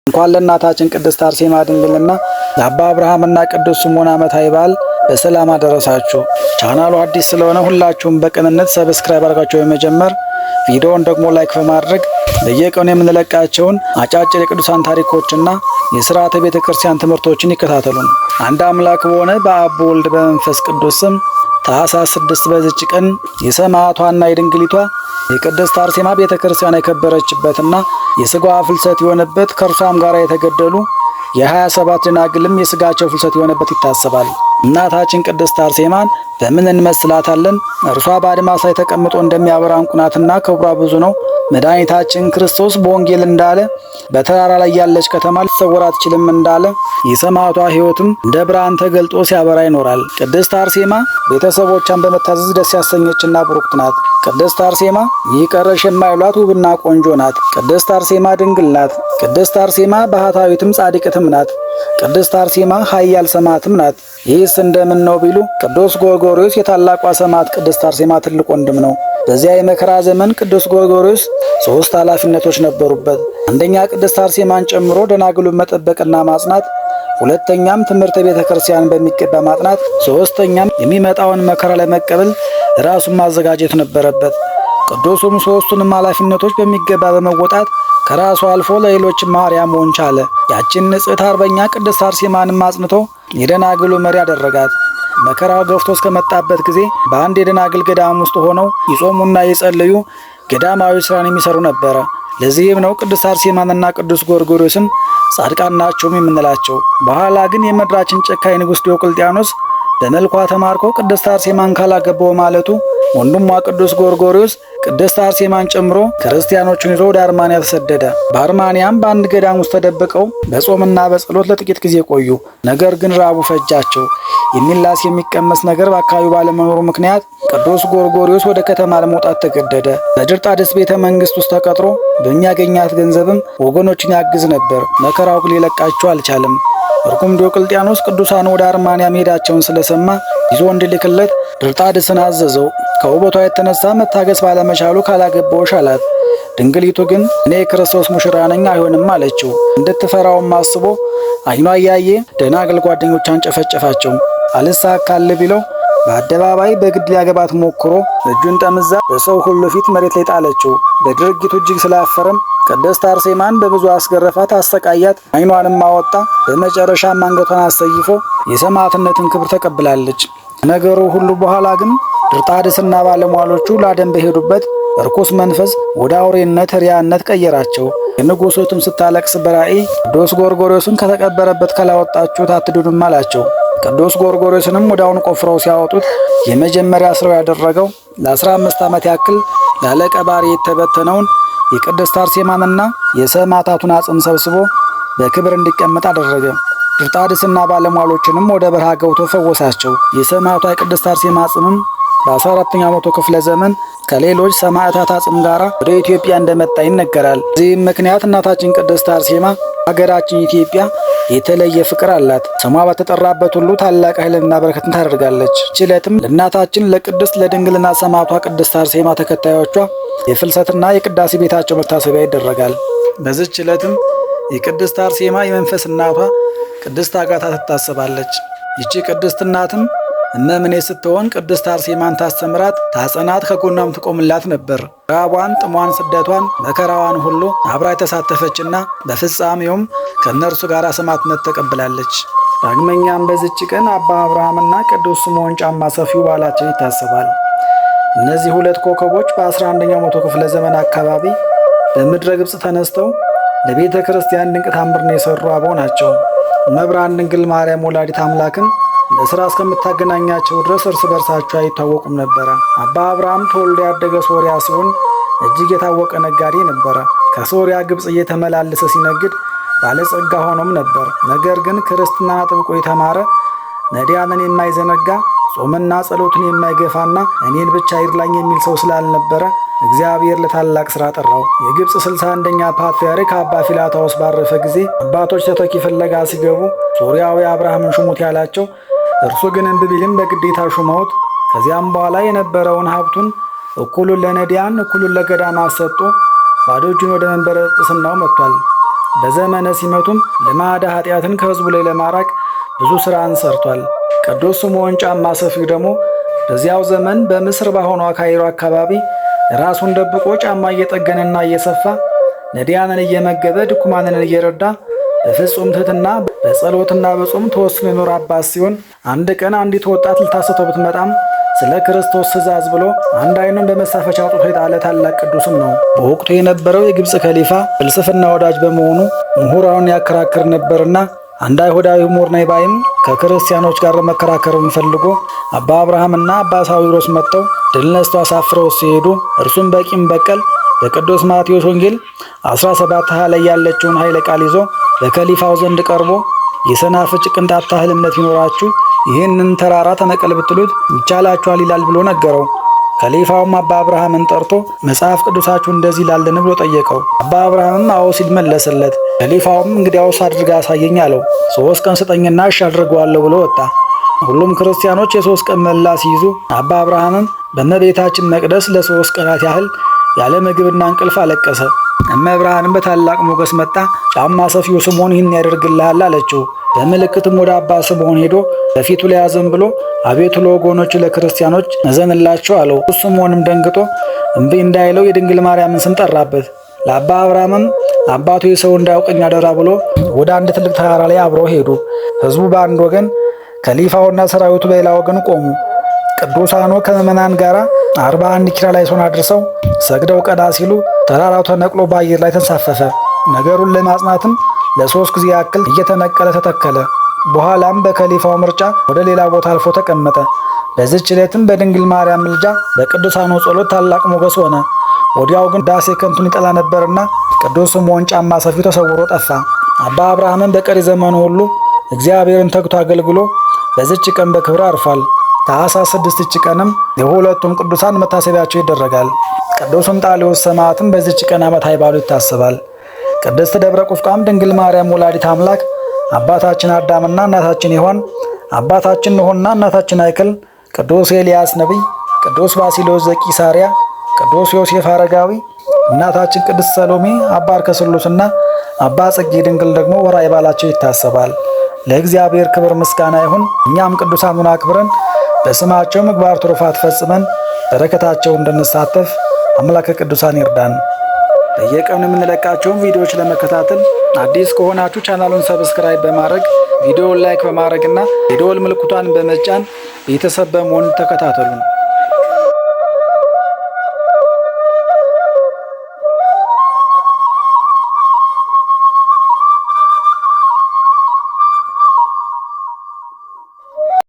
እንኳን ለእናታችን ቅድስት አርሴማ ድንግልና ለአባ አብርሃምና ቅዱስ ስምዖን ዓመታዊ በዓል በሰላም አደረሳችሁ። ቻናሉ አዲስ ስለሆነ ሁላችሁም በቅንነት ሰብስክራይብ አድርጋችሁ በመጀመር ቪዲዮውን ደግሞ ላይክ በማድረግ በየቀኑ የምንለቃቸውን አጫጭር የቅዱሳን ታሪኮችና የሥርዓተ ቤተ ክርስቲያን ትምህርቶችን ይከታተሉን። አንድ አምላክ በሆነ በአብ በወልድ በመንፈስ ቅዱስ ስም ታኅሳስ 6 በዚች ቀን የሰማዕቷና የድንግሊቷ የቅድስት አርሴማ ቤተ ክርስቲያን የከበረችበትና የሥጋዋ ፍልሰት የሆነበት ከእርሷም ጋር የተገደሉ የ27 ደናግልም የሥጋቸው ፍልሰት የሆነበት ይታሰባል። እናታችን ቅድስት አርሴማን በምን እንመስላታለን? እርሷ በአድማስ ላይ ተቀምጦ እንደሚያበራ ዕንቁ ናትና ክብሯ ብዙ ነው። መድኃኒታችን ክርስቶስ በወንጌል እንዳለ በተራራ ላይ ያለች ከተማ ልትሰወር አትችልም እንዳለ የሰማዕቷ ሕይወትም እንደ ብርሃን ተገልጦ ሲያበራ ይኖራል። ቅድስት አርሴማ ቤተሰቦቿን በመታዘዝ ደስ ያሰኘችና ብሩክት ናት። ቅድስት አርሴማ ይህ ቀረሽ የማይሏት ውብና ቆንጆ ናት። ቅድስት አርሴማ ድንግል ናት። ቅድስት አርሴማ ባህታዊትም ጻድቅትም ናት። ቅድስት አርሴማ ኃያል ሰማዕትም ናት። ይህስ እንደምን ነው ቢሉ ቅዱስ ጎርጎርዮስ የታላቋ ሰማዕት ቅድስት አርሴማ ትልቅ ወንድም ነው። በዚያ የመከራ ዘመን ቅዱስ ጎርጎርዮስ 3 ኃላፊነቶች ነበሩበት። አንደኛ ቅድስት አርሴማን ጨምሮ ደናግሉን መጠበቅና ማጽናት፣ ሁለተኛም ትምህርተ ቤተ ክርስቲያን በሚገባ ማጥናት፣ ሶስተኛም የሚመጣውን መከራ ለመቀበል ራሱን ማዘጋጀት ነበረበት። ቅዱሱም 3ቱንም ኃላፊነቶች በሚገባ በመወጣት ከራሱ አልፎ ለሌሎች መሐሪያ መሆን ቻለ። ያችን ንጽሕት አርበኛ ቅድስት አርሴማንም አጽንቶ የደናግሉ መሪ አደረጋት። መከራው ገፍቶ እስከመጣበት ጊዜ በአንድ የደናግል ገዳም ውስጥ ሆነው ይጾሙና የጸለዩ ገዳማዊ ስራን የሚሰሩ ነበረ። ለዚህም ነው ቅድስት አርሴማንና ቅዱስ ጎርጎርዮስን ጻድቃን ናቸውም የምንላቸው። በኋላ ግን የምድራችን ጨካኝ ንጉሥ ዲዮቅልጥያኖስ በመልኳ ተማርኮ ቅድስት አርሴማን ካላገባው ማለቱ ወንድሟ ቅዱስ ጎርጎርዮስ ቅድስት አርሴማን ጨምሮ ክርስቲያኖችን ይዞ ወደ አርማንያ ተሰደደ። በአርማንያም በአንድ ገዳም ውስጥ ተደብቀው በጾምና በጸሎት ለጥቂት ጊዜ ቆዩ። ነገር ግን ራቡ ፈጃቸው። የሚላስ የሚቀመስ ነገር በአካባቢው ባለመኖሩ ምክንያት ቅዱስ ጎርጎርዮስ ወደ ከተማ ለመውጣት ተገደደ። በድርጣድስ ቤተ መንግሥት ውስጥ ተቀጥሮ በሚያገኛት ገንዘብም ወገኖችን ያግዝ ነበር። መከራው ግን ሊለቃቸው አልቻለም። እርኩም ዲዮቅልጥያኖስ ቅዱሳን ወደ አርማንያ መሄዳቸውን ስለሰማ ይዞ እንዲልክለት ድርጣድስን አዘዘው። ከውበቷ የተነሳ መታገስ ባለመቻሉ ካላገባሁሽ አላት። ድንግሊቱ ግን እኔ የክርስቶስ ሙሽራ ነኝ አይሆንም አለችው። እንድትፈራውም አስቦ ዓይኗ እያየ ደናግል ጓደኞቿን ጨፈጨፋቸው። አልሳካል ቢለው በአደባባይ በግድ ሊያገባት ሞክሮ እጁን ጠምዛ በሰው ሁሉ ፊት መሬት ላይ ጣለችው። በድርጊቱ እጅግ ስላፈረም ቅድስት አርሴማን በብዙ አስገረፋት፣ አሰቃያት፣ ዓይኗንም አወጣ። በመጨረሻም አንገቷን አሰይፎ የሰማዕትነትን ክብር ተቀብላለች። ነገሩ ሁሉ በኋላ ግን ድርጣድስና ባለሟሎቹ ላደን በሄዱበት እርኩስ መንፈስ ወደ አውሬነት ሪያነት ቀየራቸው። የንጉሡትም ስታለቅስ በራእይ ቅዱስ ጎርጎርዮስን ከተቀበረበት ካላወጣችሁት አትድኑም አላቸው። ቅዱስ ጎርጎርዮስንም ወደ አሁኑ ቆፍረው ሲያወጡት የመጀመሪያ ስራው ያደረገው ለ15 ዓመት ያክል ያለ ቀባሪ የተበተነውን የቅድስት አርሴማንና የሰማዕታቱን አጽም ሰብስቦ በክብር እንዲቀመጥ አደረገ። ድርጣድስና ባለሟሎችንም ወደ በረሃ ገብቶ ፈወሳቸው። የሰማዕቷ የቅድስት አርሴማ አጽምም በ14ኛው መቶ ክፍለ ዘመን ከሌሎች ሰማዕታት አጽም ጋር ወደ ኢትዮጵያ እንደመጣ ይነገራል። በዚህም ምክንያት እናታችን ቅድስት አርሴማ ሀገራችን ኢትዮጵያ የተለየ ፍቅር አላት። ስሟ በተጠራበት ሁሉ ታላቅ ኃይልና በረከትን ታደርጋለች። ችለትም ለእናታችን ለቅድስት ለድንግልና ሰማዕቷ ቅድስት አርሴማ ተከታዮቿ የፍልሰትና የቅዳሴ ቤታቸው መታሰቢያ ይደረጋል። በዚህች ችለትም የቅድስት አርሴማ የመንፈስ እናቷ ቅድስት አጋታ ትታሰባለች። ይቺ ቅድስት እናትም እመምኔ ስትሆን ቅድስት አርሴማን ታስተምራት፣ ታጸናት፣ ከጎኗም ትቆምላት ነበር። ራቧን፣ ጥሟን፣ ስደቷን፣ መከራዋን ሁሉ አብራ የተሳተፈችና በፍጻሜውም ከእነርሱ ጋር ሰማዕትነት ተቀብላለች። ዳግመኛም በዚች ቀን አባ አብርሃምና ቅዱስ ስምዖን ጫማ ሰፊው በዓላቸው ይታሰባል። እነዚህ 2 ኮከቦች በ11ኛው መቶ ክፍለ ዘመን አካባቢ በምድረ ግብፅ ተነስተው ለቤተ ክርስቲያን ድንቅ ታምርን የሰሩ አበው ናቸው። መብርሃን ድንግል ማርያም ወላዲት አምላክን ለሥራ እስከምታገናኛቸው ድረስ እርስ በርሳቸው አይታወቁም ነበረ። አባ አብርሃም ተወልዶ ያደገ ሶርያ ሲሆን እጅግ የታወቀ ነጋዴ ነበረ። ከሶርያ ግብፅ እየተመላለሰ ሲነግድ ባለጸጋ ሆኖም ነበር። ነገር ግን ክርስትናን አጥብቆ የተማረ ነዳያንን የማይዘነጋ ጾምና ጸሎትን የማይገፋና እኔን ብቻ ይርላኝ የሚል ሰው ስላልነበረ እግዚአብሔር ለታላቅ ሥራ ጠራው። የግብፅ 61ኛ ፓትርያርክ አባ ፊላታዎስ ባረፈ ጊዜ አባቶች ተተኪ ፍለጋ ሲገቡ ሶርያዊ አብርሃምን ሹሙት ያላቸው፣ እርሱ ግን እምቢ ቢልም በግዴታ ሹመውት ከዚያም በኋላ የነበረውን ሀብቱን እኩሉን ለነዳያን እኩሉን ለገዳማት ሰጥቶ ባዶ እጁን ወደ መንበረ ጵጵስናው መጥቷል። በዘመነ ሲመቱም ልማደ ኃጢአትን ከሕዝቡ ላይ ለማራቅ ብዙ ሥራን ሰርቷል። ቅዱስ ስምዖን ጫማ ሰፊው ደግሞ በዚያው ዘመን በምስር ባሆኗ ካይሮ አካባቢ ራሱን ደብቆ ጫማ እየጠገነና እየሰፋ ነዳያንን እየመገበ ድኩማንን እየረዳ በፍጹም ትሕትና በጸሎትና በጾም ተወስኖ የኖረ አባት ሲሆን አንድ ቀን አንዲት ወጣት ልታስተው ብትመጣም ስለ ክርስቶስ ትእዛዝ ብሎ አንድ ዓይኑን በመሳፈቻ አውጥቶ የጣለ ታላቅ ቅዱስም ነው። በወቅቱ የነበረው የግብፅ ከሊፋ ፍልስፍና ወዳጅ በመሆኑ ምሁራኑን ያከራክር ነበርና አንድ አይሁዳዊ ምሁር ነኝ ባይም ከክርስቲያኖች ጋር መከራከርን ፈልጎ አባ አብርሃምና አባ ሳዊሮስ መጥተው ድል ነስተው አሳፍረው ሲሄዱ እርሱም በቂም በቀል በቅዱስ ማቴዎስ ወንጌል 17 ላይ ያለችውን ኃይለ ቃል ይዞ በከሊፋው ዘንድ ቀርቦ የሰናፍጭ ቅንጣት ታህል እምነት ቢኖራችሁ ይህንን ተራራ ተነቀል ብትሉት ይቻላችኋል ይላል ብሎ ነገረው። ከሊፋውም አባ አብርሃምን ጠርቶ መጽሐፍ ቅዱሳችሁ እንደዚህ ይላልን ብሎ ጠየቀው። አባ አብርሃምም አዎ ሲል መለሰለት። ከሊፋውም እንግዲያውስ አድርጋ አሳየኝ አለው። 3 ቀን ስጠኝና እሺ አድርገዋለሁ ብሎ ወጣ። ሁሉም ክርስቲያኖች የ3 ቀን መላ ሲይዙ አባ አብርሃምም በእመቤታችን መቅደስ ለ3 ቀናት ያህል ያለ ምግብና እንቅልፍ አለቀሰ። እመብርሃንም በታላቅ ሞገስ መጣ። ጫማ ሰፊው ስምዖን ይህን ያደርግልሃል አለችው። በምልክትም ወደ አባ ስምዖን ሄዶ በፊቱ ላይ ያዘን ብሎ አቤቱ ለወገኖቹ ለክርስቲያኖች እዘንላቸው አለው። ስምዖንም ደንግጦ እምቢ እንዳይለው የድንግል ማርያምን ስም ጠራበት። ለአባ አብርሃምም አባቱ የሰው እንዳያውቀኝ አደራ ብሎ ወደ አንድ ትልቅ ተራራ ላይ አብረው ሄዱ። ሕዝቡ በአንድ ወገን፣ ከሊፋውና ሰራዊቱ በሌላ ወገን ቆሙ። ቅዱሳኑ ከምዕመናን ጋር 41 ኪርያላይሶን አድርሰው ሰግደው ቀዳ ሲሉ ተራራው ተነቅሎ በአየር ላይ ተንሳፈፈ። ነገሩን ለማጽናትም ለ3 ጊዜ ያክል እየተነቀለ ተተከለ። በኋላም በከሊፋው ምርጫ ወደ ሌላ ቦታ አልፎ ተቀመጠ። በዚህች ዕለትም በድንግል ማርያም ምልጃ በቅዱሳኑ ጸሎት ታላቅ ሞገስ ሆነ። ወዲያው ግን ዳሴ ከንቱን ይጠላ ነበርና ቅዱስ ስምዖን ጫማ ሰፊው ተሰውሮ ጠፋ። አባ አብርሃምን በቀሪ ዘመኑ ሁሉ እግዚአብሔርን ተግቶ አገልግሎ በዚህች ቀን በክብር አርፏል። ታኅሳስ 6 ቀንም የሁለቱም ቅዱሳን መታሰቢያቸው ይደረጋል። ቅዱስ እንጣሊዮስ ሰማዕትም በዚህች ቀን ዓመታዊ በዓሉ ይታሰባል። ቅድስት ደብረ ቁስቋም ድንግል ማርያም ወላዲት አምላክ አባታችን አዳምና እናታችን ሔዋን፣ አባታችን ኖኅና እናታችን አይክል፣ ቅዱስ ኤልያስ ነቢይ፣ ቅዱስ ባሲሎስ ዘቂሳርያ፣ ቅዱስ ዮሴፍ አረጋዊ፣ እናታችን ቅድስት ሰሎሜ፣ አባ አርከስሉስና አባ ጽጌ ድንግል ደግሞ ወርኃዊ በዓላቸው ይታሰባል። ለእግዚአብሔር ክብር ምስጋና ይሁን። እኛም ቅዱሳኑን አክብረን በስማቸው ምግባር ትሩፋት ፈጽመን በረከታቸው እንድንሳተፍ አምላከ ቅዱሳን ይርዳን። በየቀኑ የምንለቃቸውን ቪዲዮዎች ለመከታተል አዲስ ከሆናችሁ ቻናሉን ሰብስክራይብ በማድረግ ቪዲዮውን ላይክ በማድረግና የደወል ምልክቷን በመጫን ቤተሰብ በመሆን ተከታተሉን።